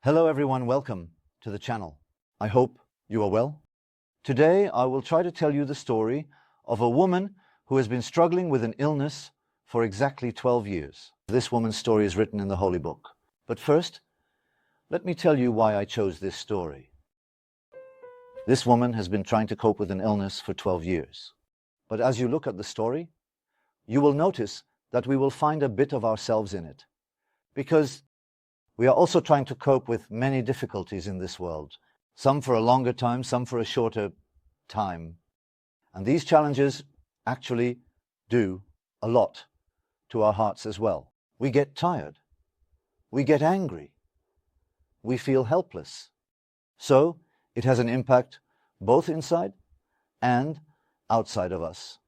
Hello everyone, welcome to the channel. I hope you are well. Today I will try to tell you the story of a woman who has been struggling with an illness for exactly 12 years. This woman's story is written in the Holy Book. But first, let me tell you why I chose this story. This woman has been trying to cope with an illness for 12 years. But as you look at the story, you will notice that we will find a bit of ourselves in it, because we are also trying to cope with many difficulties in this world, some for a longer time, some for a shorter time. And these challenges actually do a lot to our hearts as well. We get tired. We get angry. We feel helpless. So it has an impact both inside and outside of us.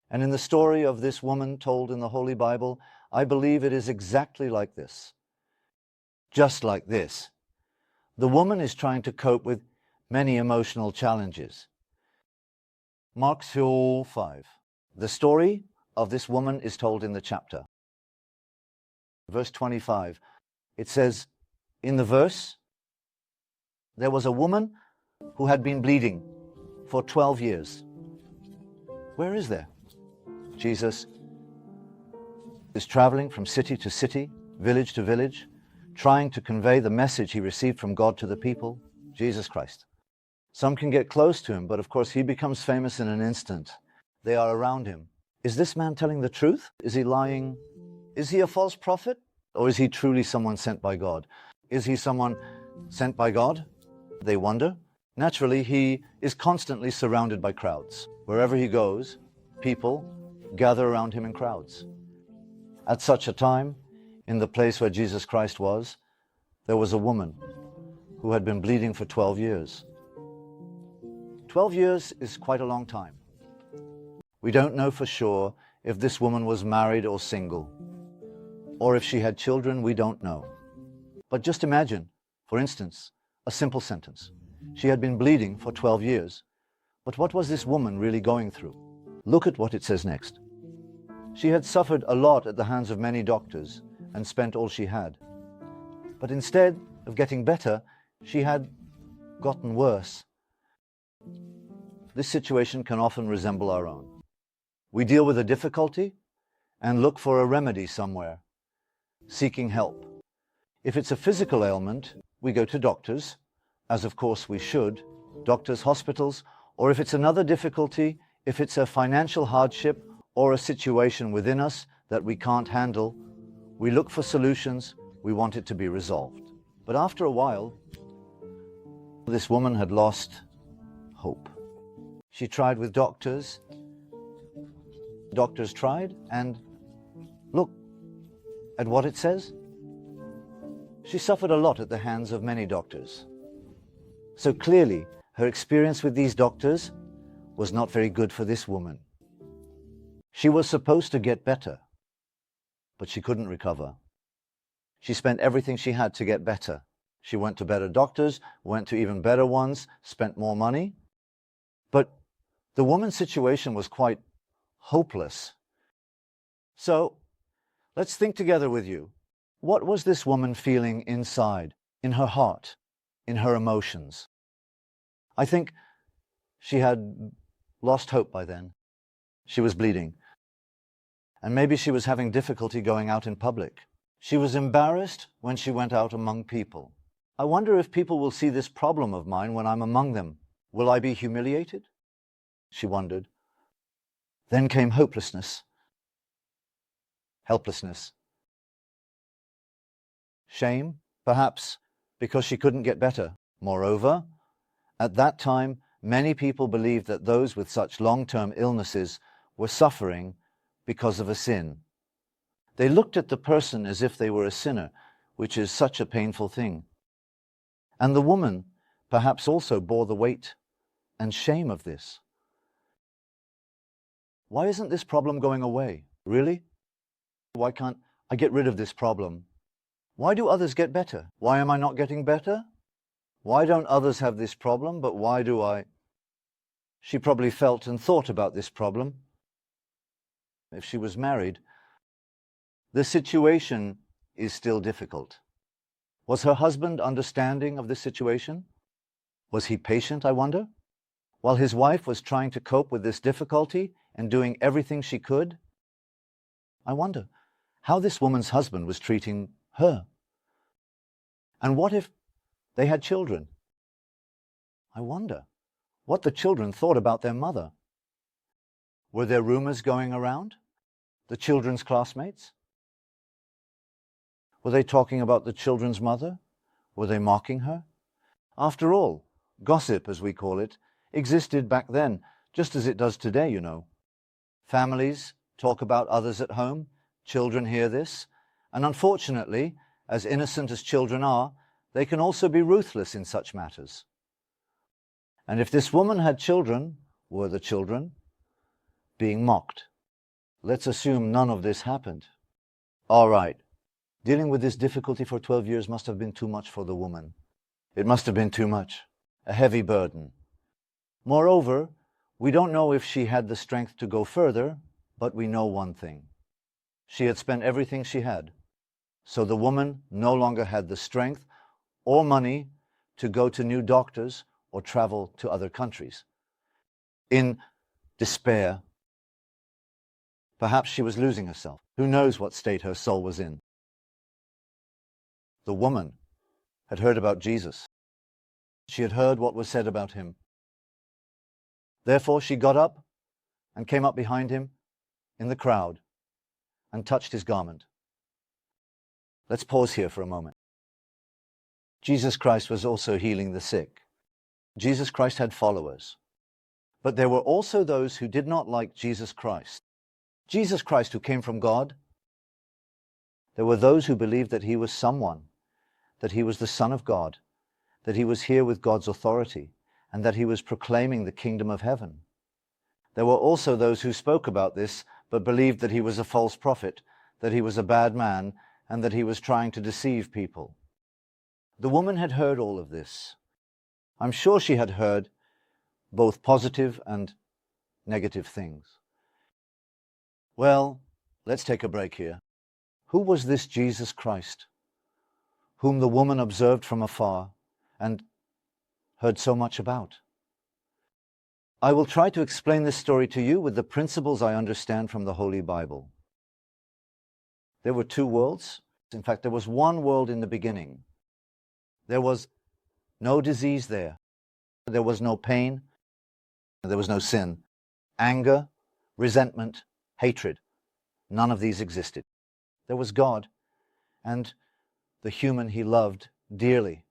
And in the story of this woman told in the Holy Bible, I believe it is exactly like this. Just like this. The woman is trying to cope with many emotional challenges. Mark 5. The story of this woman is told in the chapter. Verse 25. It says, in the verse, there was a woman who had been bleeding for 12 years. Where is there? Jesus is traveling from city to city, village to village, trying to convey the message he received from God to the people, Jesus Christ. Some can get close to him, but of course he becomes famous in an instant. They are around him. Is this man telling the truth? Is he lying? Is he a false prophet? Or is he truly someone sent by God? Is he someone sent by God? They wonder. Naturally, he is constantly surrounded by crowds. Wherever he goes, people gather around him in crowds. At such a time, in the place where Jesus Christ was, there was a woman who had been bleeding for 12 years. 12 years is quite a long time. We don't know for sure if this woman was married or single, or if she had children, we don't know. But just imagine, for instance, a simple sentence. She had been bleeding for 12 years. But what was this woman really going through? Look at what it says next. She had suffered a lot at the hands of many doctors and spent all she had. But instead of getting better, she had gotten worse. This situation can often resemble our own. We deal with a difficulty and look for a remedy somewhere, seeking help. If it's a physical ailment, we go to doctors, as of course we should, doctors, hospitals, or if it's another difficulty, if it's a financial hardship or a situation within us that we can't handle, we look for solutions, we want it to be resolved. But after a while, this woman had lost hope. She tried with doctors. Doctors tried, and look at what it says. She suffered a lot at the hands of many doctors. So clearly, her experience with these doctors was not very good for this woman. She was supposed to get better, but she couldn't recover. She spent everything she had to get better. She went to better doctors, went to even better ones, spent more money. But the woman's situation was quite hopeless. So, let's think together with you. What was this woman feeling inside, in her heart, in her emotions? I think she had lost hope by then. She was bleeding. And maybe she was having difficulty going out in public. She was embarrassed when she went out among people. I wonder if people will see this problem of mine when I'm among them. Will I be humiliated? She wondered. Then came hopelessness, helplessness, shame, perhaps because she couldn't get better. Moreover, at that time, many people believed that those with such long-term illnesses were suffering because of a sin. They looked at the person as if they were a sinner, which is such a painful thing. And the woman perhaps also bore the weight and shame of this. Why isn't this problem going away? Really? Why can't I get rid of this problem? Why do others get better? Why am I not getting better? Why don't others have this problem, but why do I? She probably felt and thought about this problem. If she was married, the situation is still difficult. Was her husband understanding of this situation? Was he patient, I wonder? While his wife was trying to cope with this difficulty and doing everything she could? I wonder how this woman's husband was treating her. And what if they had children? I wonder what the children thought about their mother. Were there rumors going around? The children's classmates? Were they talking about the children's mother? Were they mocking her? After all, gossip, as we call it, existed back then, just as it does today, you know. Families talk about others at home, children hear this, and unfortunately, as innocent as children are, they can also be ruthless in such matters. And if this woman had children, were the children being mocked? Let's assume none of this happened. All right, dealing with this difficulty for 12 years must have been too much for the woman. It must have been too much, a heavy burden. Moreover, we don't know if she had the strength to go further, but we know one thing. She had spent everything she had, so the woman no longer had the strength or money to go to new doctors or travel to other countries. In despair, perhaps she was losing herself. Who knows what state her soul was in? The woman had heard about Jesus. She had heard what was said about him. Therefore, she got up and came up behind him in the crowd and touched his garment. Let's pause here for a moment. Jesus Christ was also healing the sick. Jesus Christ had followers. But there were also those who did not like Jesus Christ. Jesus Christ, who came from God. There were those who believed that he was someone, that he was the Son of God, that he was here with God's authority, and that he was proclaiming the kingdom of heaven. There were also those who spoke about this, but believed that he was a false prophet, that he was a bad man, and that he was trying to deceive people. The woman had heard all of this. I'm sure she had heard both positive and negative things. Well, let's take a break here. Who was this Jesus Christ, whom the woman observed from afar and heard so much about? I will try to explain this story to you with the principles I understand from the Holy Bible. There were two worlds. In fact, there was one world in the beginning. There was no disease there. There was no pain. There was no sin. Anger, resentment, hatred. None of these existed. There was God and the human he loved dearly.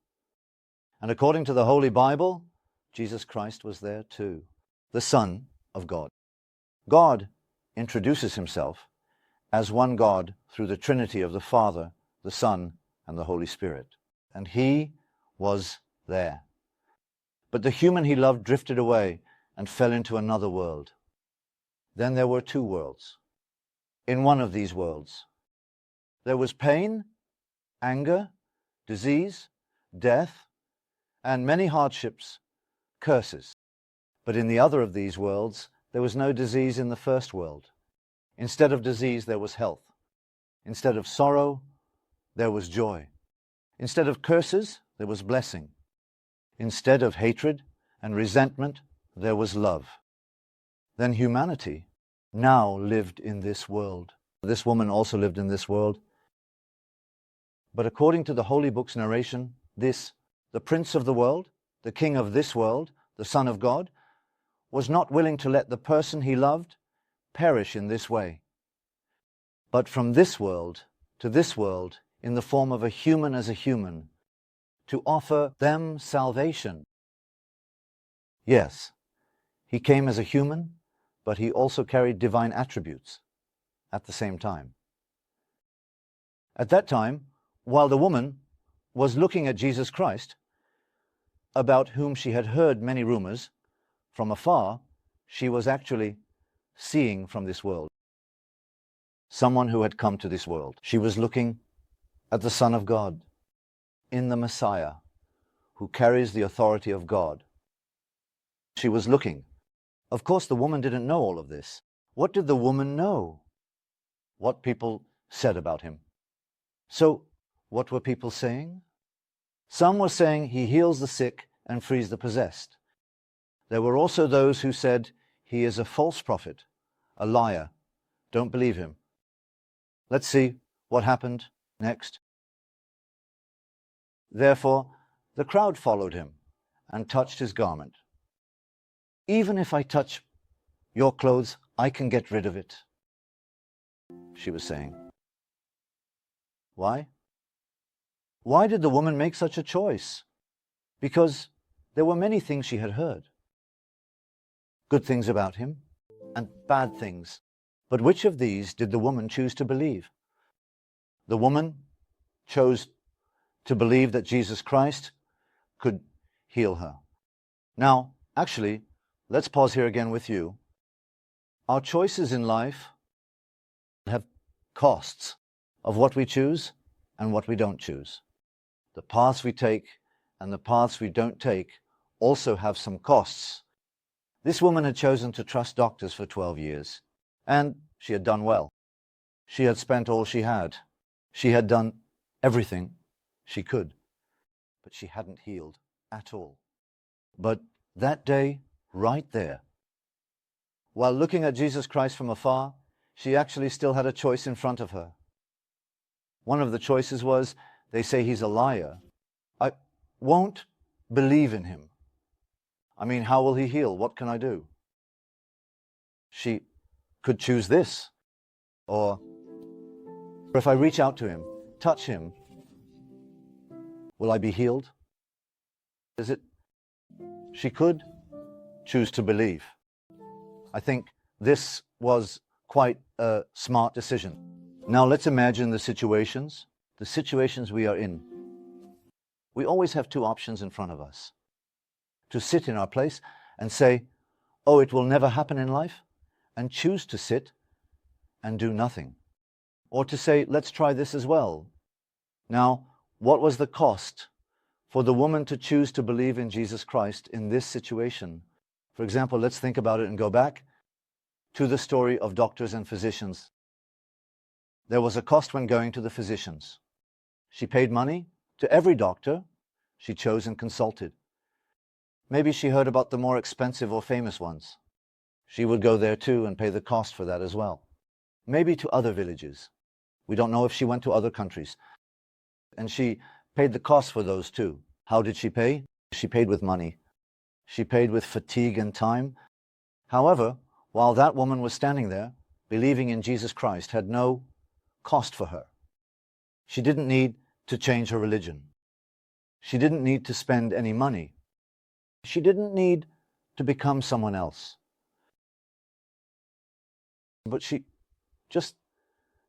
And according to the Holy Bible, Jesus Christ was there too, the Son of God. God introduces himself as one God through the Trinity of the Father, the Son, and the Holy Spirit. And he was there. But the human he loved drifted away and fell into another world. Then there were two worlds. In one of these worlds, there was pain, anger, disease, death, and many hardships, curses. But in the other of these worlds, there was no disease in the first world. Instead of disease, there was health. Instead of sorrow, there was joy. Instead of curses, there was blessing. Instead of hatred and resentment, there was love. Then humanity now lived in this world. This woman also lived in this world. But according to the Holy Book's narration, the prince of the world, the king of this world, the Son of God, was not willing to let the person he loved perish in this way. But from this world to this world, in the form of a human as a human, to offer them salvation. Yes, he came as a human, but he also carried divine attributes at the same time. At that time, while the woman was looking at Jesus Christ, about whom she had heard many rumors, from afar, she was actually seeing from this world. Someone who had come to this world. She was looking at the Son of God, in the Messiah, who carries the authority of God. She was looking. Of course, the woman didn't know all of this. What did the woman know? What people said about him. So, what were people saying? Some were saying he heals the sick and frees the possessed. There were also those who said he is a false prophet, a liar. Don't believe him. Let's see what happened next. Therefore, the crowd followed him and touched his garment. Even if I touch your clothes, I can get rid of it, she was saying. Why? Why did the woman make such a choice? Because there were many things she had heard. Good things about him and bad things. But which of these did the woman choose to believe? The woman chose to believe that Jesus Christ could heal her. Now, actually, let's pause here again with you. Our choices in life have costs of what we choose and what we don't choose. The paths we take and the paths we don't take also have some costs. This woman had chosen to trust doctors for 12 years, and she had done well. She had spent all she had. She had done everything she could, but she hadn't healed at all. But that day, right there, while looking at Jesus Christ from afar, she actually still had a choice in front of her. One of the choices was, they say he's a liar. I won't believe in him. I mean, how will he heal? What can I do? She could choose this. Or if I reach out to him, touch him, will I be healed? Is it? She could choose to believe. I think this was quite a smart decision. Now let's imagine the situations we are in. We always have two options in front of us. To sit in our place and say, oh, it will never happen in life, and choose to sit and do nothing. Or to say, let's try this as well. Now, what was the cost for the woman to choose to believe in Jesus Christ in this situation? For example, let's think about it and go back to the story of doctors and physicians. There was a cost when going to the physicians. She paid money to every doctor she chose and consulted. Maybe she heard about the more expensive or famous ones. She would go there too and pay the cost for that as well. Maybe to other villages. We don't know if she went to other countries. And she paid the cost for those too. How did she pay? She paid with money. She paid with fatigue and time. However, while that woman was standing there, believing in Jesus Christ had no cost for her. She didn't need to change her religion. She didn't need to spend any money. She didn't need to become someone else. But she just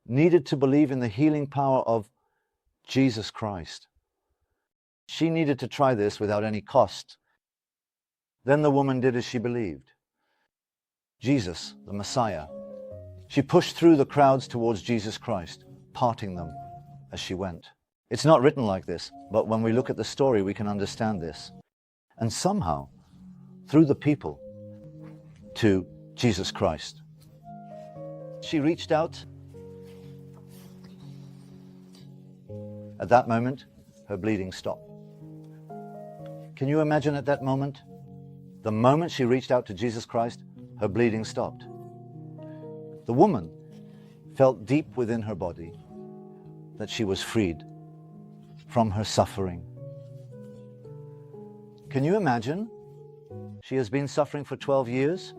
needed to believe in the healing power of Jesus Christ. She needed to try this without any cost. Then the woman did as she believed. Jesus, the Messiah. She pushed through the crowds towards Jesus Christ, parting them as she went. It's not written like this, but when we look at the story, we can understand this. And somehow, through the people, to Jesus Christ. She reached out. At that moment, her bleeding stopped. Can you imagine at that moment? The moment she reached out to Jesus Christ, her bleeding stopped. The woman felt deep within her body that she was freed from her suffering. Can you imagine? She has been suffering for 12 years.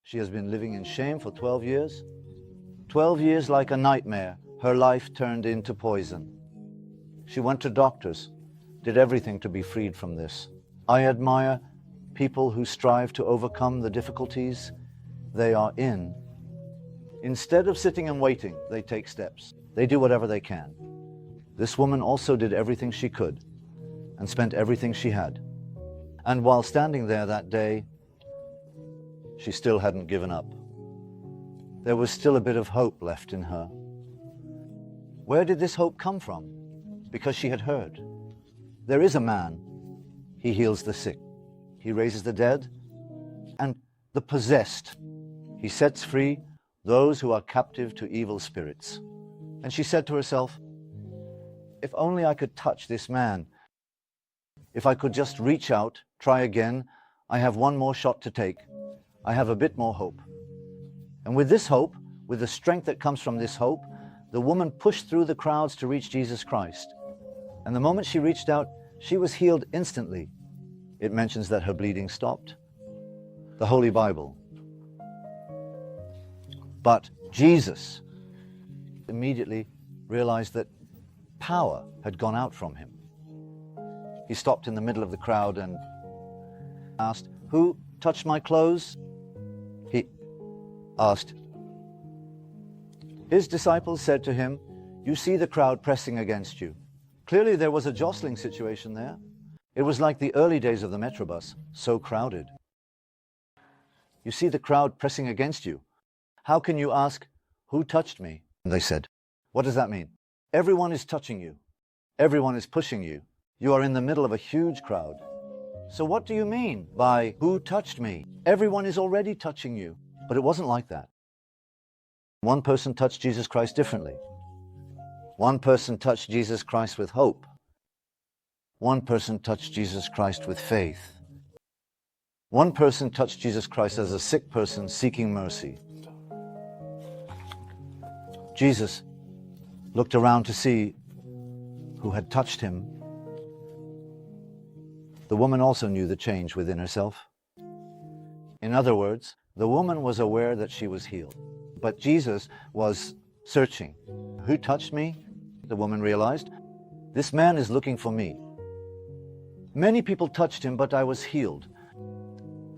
She has been living in shame for 12 years. 12 years like a nightmare. Her life turned into poison. She went to doctors, did everything to be freed from this. I admire people who strive to overcome the difficulties they are in. Instead of sitting and waiting, they take steps. They do whatever they can. This woman also did everything she could and spent everything she had. And while standing there that day, she still hadn't given up. There was still a bit of hope left in her. Where did this hope come from? Because she had heard. There is a man. He heals the sick. He raises the dead and the possessed. He sets free those who are captive to evil spirits. And she said to herself, if only I could touch this man, If I could just reach out, try again, I have one more shot to take. I have a bit more hope. And with this hope, with the strength that comes from this hope, the woman pushed through the crowds to reach Jesus Christ. And the moment she reached out, she was healed instantly. It mentions that her bleeding stopped. The Holy Bible. But Jesus immediately realized that power had gone out from him. He stopped in the middle of the crowd and asked, "Who touched my clothes?" He asked. His disciples said to him, "You see the crowd pressing against you." Clearly there was a jostling situation there. It was like the early days of the Metrobus, so crowded. "You see the crowd pressing against you. How can you ask, 'Who touched me?'" And they said, "What does that mean?" Everyone is touching you. Everyone is pushing you. You are in the middle of a huge crowd. So what do you mean by "who touched me"? Everyone is already touching you. But it wasn't like that. One person touched Jesus Christ differently. One person touched Jesus Christ with hope. One person touched Jesus Christ with faith. One person touched Jesus Christ as a sick person seeking mercy. Jesus looked around to see who had touched him. The woman also knew the change within herself. In other words, the woman was aware that she was healed. But Jesus was searching. "Who touched me?" The woman realized. "This man is looking for me. Many people touched him, but I was healed.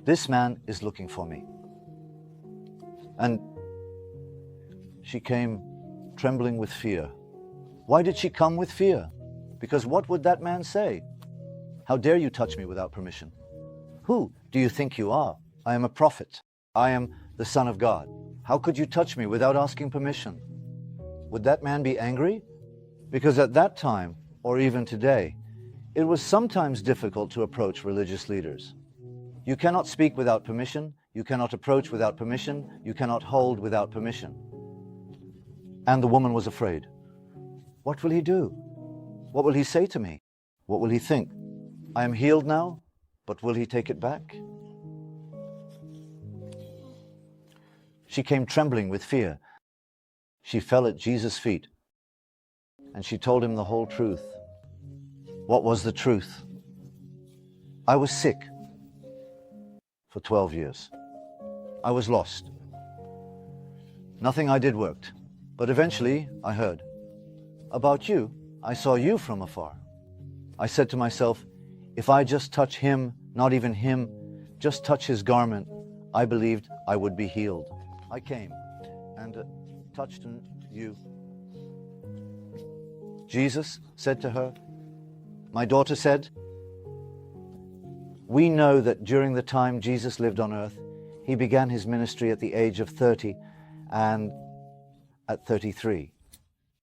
This man is looking for me." And she came trembling with fear. Why did she come with fear? Because what would that man say? "How dare you touch me without permission? Who do you think you are? I am a prophet. I am the Son of God. How could you touch me without asking permission?" Would that man be angry? Because at that time, or even today, it was sometimes difficult to approach religious leaders. You cannot speak without permission. You cannot approach without permission. You cannot hold without permission. And the woman was afraid. What will he do? What will he say to me? What will he think? I am healed now, but will he take it back? She came trembling with fear. She fell at Jesus' feet, and she told him the whole truth. What was the truth? I was sick for 12 years. I was lost. Nothing I did worked. But eventually I heard about you. I saw you from afar. I said to myself, if I just touch him, not even him, just touch his garment, I believed I would be healed. I came and touched you. Jesus said to her, my daughter said, we know that during the time Jesus lived on earth, he began his ministry at the age of 30 and at 33.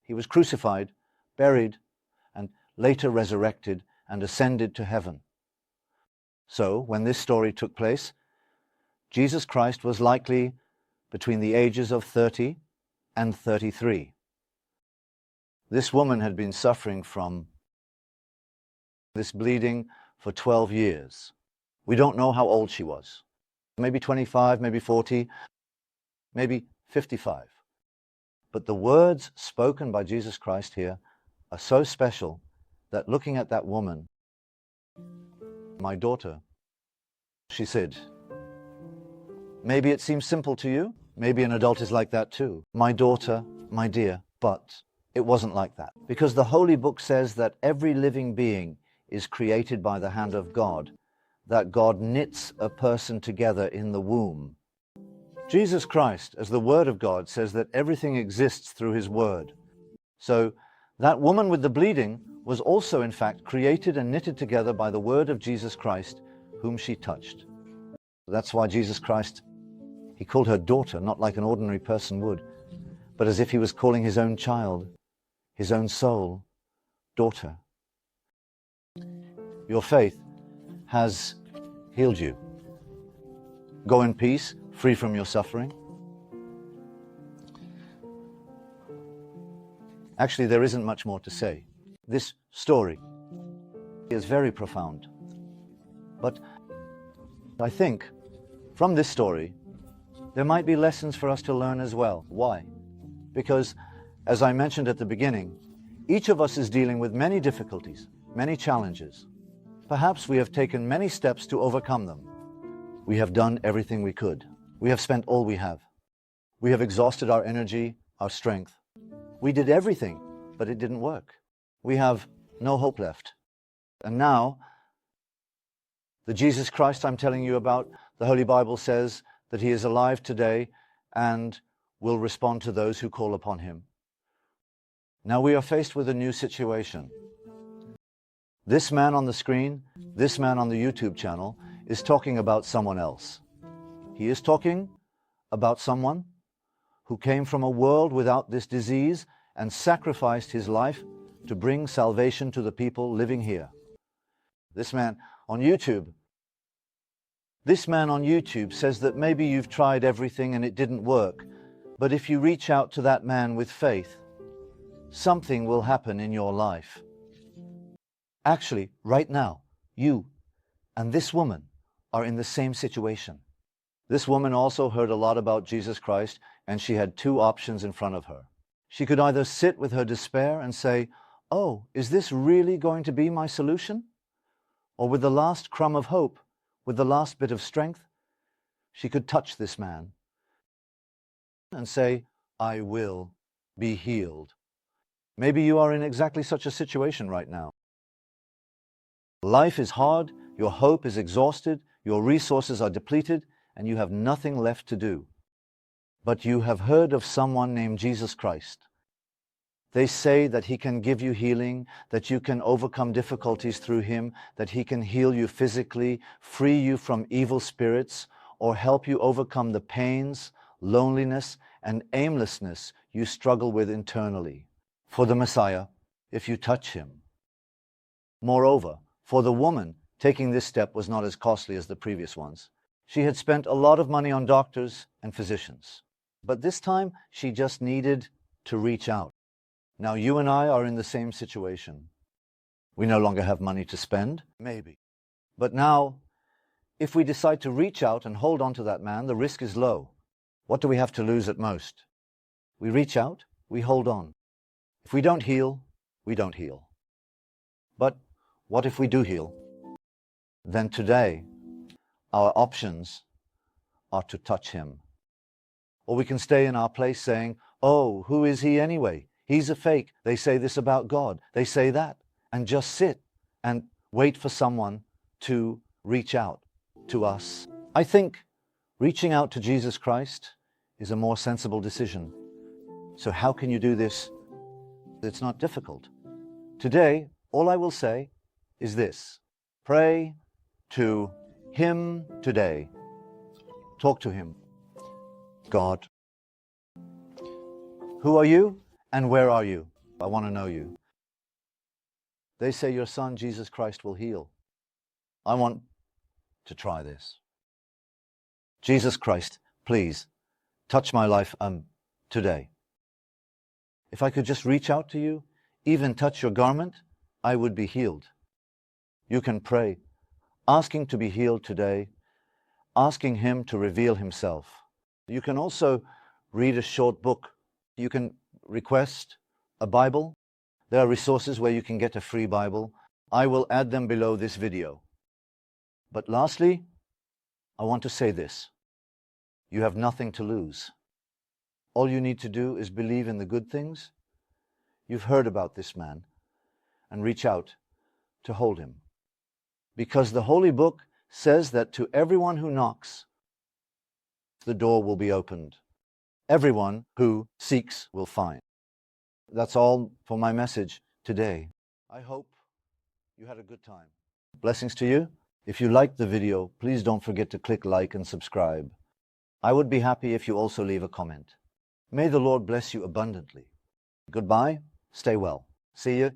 He was crucified, buried, and later resurrected and ascended to heaven. So, when this story took place, Jesus Christ was likely between the ages of 30 and 33. This woman had been suffering from this bleeding for 12 years. We don't know how old she was. Maybe 25, maybe 40, maybe 55. But the words spoken by Jesus Christ here are so special that looking at that woman, my daughter, she said, maybe it seems simple to you. Maybe an adult is like that too. My daughter, my dear, but it wasn't like that. Because the Holy Book says that every living being is created by the hand of God, that God knits a person together in the womb. Jesus Christ, as the Word of God, says that everything exists through his Word. So that woman with the bleeding was also in fact created and knitted together by the Word of Jesus Christ, whom she touched. That's why Jesus Christ, he called her daughter, not like an ordinary person would, but as if he was calling his own child, his own soul, daughter. Your faith has healed you. Go in peace, free from your suffering. Actually, there isn't much more to say. This story is very profound. But I think from this story, there might be lessons for us to learn as well. Why? Because, as I mentioned at the beginning, each of us is dealing with many difficulties, many challenges. Perhaps we have taken many steps to overcome them. We have done everything we could. We have spent all we have. We have exhausted our energy, our strength. We did everything, but it didn't work. We have no hope left. And now, the Jesus Christ I'm telling you about, the Holy Bible says that he is alive today and will respond to those who call upon him. Now we are faced with a new situation. This man on the screen, this man on the YouTube channel, is talking about someone else. He is talking about someone who came from a world without this disease and sacrificed his life to bring salvation to the people living here. This man on YouTube says that maybe you've tried everything and it didn't work, but if you reach out to that man with faith, something will happen in your life. Actually, right now, you and this woman are in the same situation. This woman also heard a lot about Jesus Christ, and she had two options in front of her. She could either sit with her despair and say, "Oh, is this really going to be my solution?" Or with the last crumb of hope, with the last bit of strength, she could touch this man and say, "I will be healed." Maybe you are in exactly such a situation right now. Life is hard, your hope is exhausted, your resources are depleted, and you have nothing left to do. But you have heard of someone named Jesus Christ. They say that he can give you healing, that you can overcome difficulties through him, that he can heal you physically, free you from evil spirits, or help you overcome the pains, loneliness, and aimlessness you struggle with internally. For the Messiah, if you touch him. Moreover, for the woman, taking this step was not as costly as the previous ones. She had spent a lot of money on doctors and physicians. But this time, she just needed to reach out. Now, you and I are in the same situation. We no longer have money to spend, maybe. But now, if we decide to reach out and hold on to that man, the risk is low. What do we have to lose at most? We reach out, we hold on. If we don't heal, we don't heal. But what if we do heal? Then today, our options are to touch him. Or we can stay in our place saying, "Oh, who is he anyway? He's a fake. They say this about God. They say that." And just sit and wait for someone to reach out to us. I think reaching out to Jesus Christ is a more sensible decision. So how can you do this? It's not difficult. Today, all I will say is this: pray to him today. Talk to him. God, who are you and where are you? I want to know you. They say your son, Jesus Christ, will heal. I want to try this. Jesus Christ, please touch my life today. If I could just reach out to you, even touch your garment, I would be healed. You can pray, asking to be healed today, asking him to reveal himself. You can also read a short book. You can request a Bible. There are resources where you can get a free Bible. I will add them below this video. But lastly, I want to say this: you have nothing to lose. All you need to do is believe in the good things you've heard about this man and reach out to hold him. Because the Holy Book says that to everyone who knocks, the door will be opened. Everyone who seeks will find. That's all for my message today. I hope you had a good time. Blessings to you. If you liked the video, please don't forget to click like and subscribe. I would be happy if you also leave a comment. May the Lord bless you abundantly. Goodbye. Stay well. See you